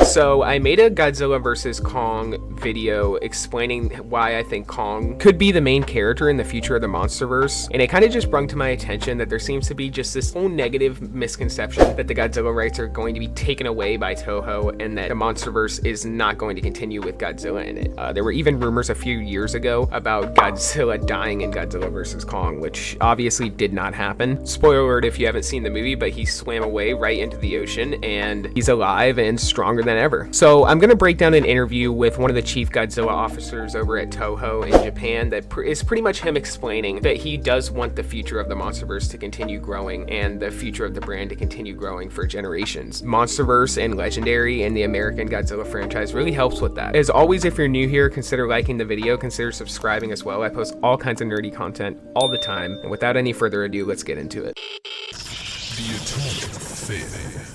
So I made a Godzilla vs. Kong video explaining why I think Kong could be the main character in the future of the Monsterverse, and it kind of just brought to my attention that there seems to be just this whole negative misconception that the Godzilla rights are going to be taken away by Toho and that the Monsterverse is not going to continue with Godzilla in it. There were even rumors a few years ago about Godzilla dying in Godzilla vs. Kong, which obviously did not happen. Spoiler alert if you haven't seen the movie, but he swam away right into the ocean and he's alive and stronger than ever. So I'm going to break down an interview with one of the chief Godzilla officers over at Toho in Japan that is pretty much him explaining that he does want the future of the Monsterverse to continue growing and the future of the brand to continue growing for generations. Monsterverse and Legendary and the American Godzilla franchise really helps with that. As always, if you're new here, consider liking the video, consider subscribing as well. I post all kinds of nerdy content all the time. And without any further ado, let's get into it. The Eternal Faith.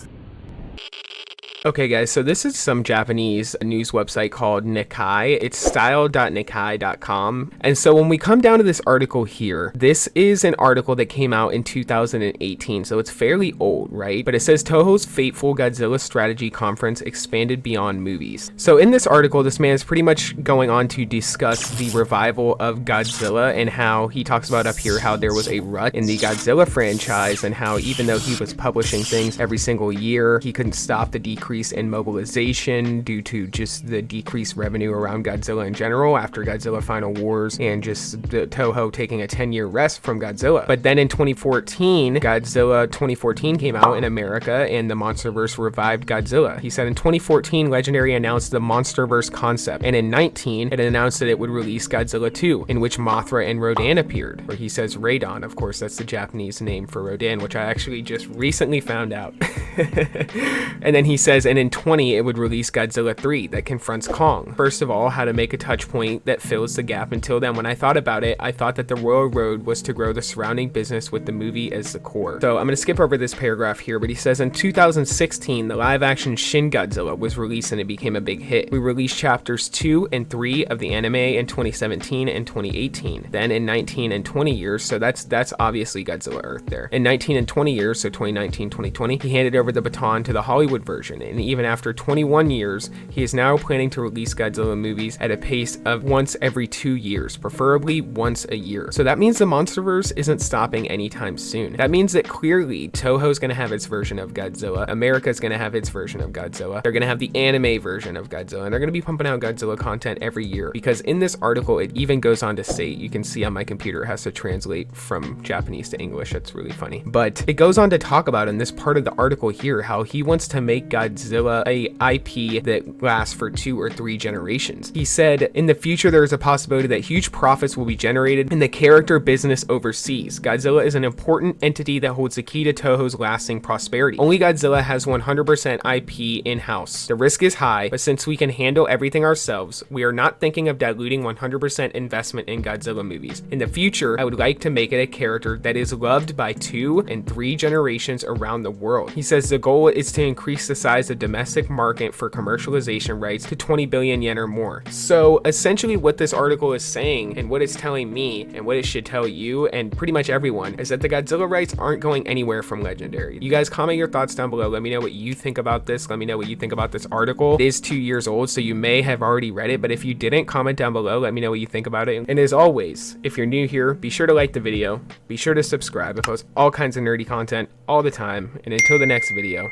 Okay guys, so this is some Japanese news website called Nikkei. It's style.nikkei.com. And so when we come down to this article here, this is an article that came out in 2018, so it's fairly old, right? But it says Toho's fateful Godzilla strategy conference expanded beyond movies. So in this article, this man is pretty much going on to discuss the revival of Godzilla and how he talks about up here how there was a rut in the Godzilla franchise and how even though he was publishing things every single year, he couldn't stop the decrease in mobilization due to just the decreased revenue around Godzilla in general after Godzilla Final Wars and just the Toho taking a 10-year rest from Godzilla. But then in 2014, Godzilla 2014 came out in America and the Monsterverse revived Godzilla. He said in 2014, Legendary announced the Monsterverse concept, and in 19, it announced that it would release Godzilla 2, in which Mothra and Rodan appeared, where he says Radon. Of course, that's the Japanese name for Rodan, which I actually just recently found out. And then he says, and in 20, it would release Godzilla 3 that confronts Kong. First of all, how to make a touch point that fills the gap. Until then, when I thought about it, I thought that the royal road was to grow the surrounding business with the movie as the core. So I'm going to skip over this paragraph here, but he says in 2016, the live-action Shin Godzilla was released and it became a big hit. We released chapters 2 and 3 of the anime in 2017 and 2018. Then in 19 and 20 years, so that's obviously Godzilla Earth there. In 19 and 20 years, so 2019, 2020, he handed over the baton to the Hollywood version, and even after 21 years, he is now planning to release Godzilla movies at a pace of once every 2 years, preferably once a year. So that means the Monsterverse isn't stopping anytime soon. That means that clearly Toho's gonna have its version of Godzilla, America's gonna have its version of Godzilla, they're gonna have the anime version of Godzilla, and they're gonna be pumping out Godzilla content every year, because in this article, it even goes on to say, you can see on my computer, it has to translate from Japanese to English, that's really funny, but it goes on to talk about in this part of the article here, how he wants to make Godzilla a IP that lasts for 2 or 3 generations. He said, in the future, there is a possibility that huge profits will be generated in the character business overseas. Godzilla is an important entity that holds the key to Toho's lasting prosperity. Only Godzilla has 100% IP in-house. The risk is high, but since we can handle everything ourselves, we are not thinking of diluting 100% investment in Godzilla movies. In the future, I would like to make it a character that is loved by 2 and 3 generations around the world. He says the goal is to increase the size of domestic market for commercialization rights to 20 billion yen or more. So essentially what this article is saying and what it's telling me and what it should tell you and pretty much everyone is that the Godzilla rights aren't going anywhere from Legendary. You guys comment your thoughts down below. Let me know what you think about this. Let me know what you think about this article. It is 2 years old, so you may have already read it, but if you didn't, comment down below. Let me know what you think about it. And as always, if you're new here, be sure to like the video. Be sure to subscribe. I post all kinds of nerdy content all the time. And until the next video,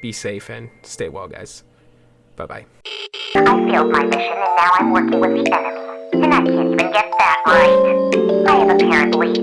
be safe and stay well, guys. Bye-bye. I failed my mission and now I'm working with the enemy. And I can't even get that right. I have apparently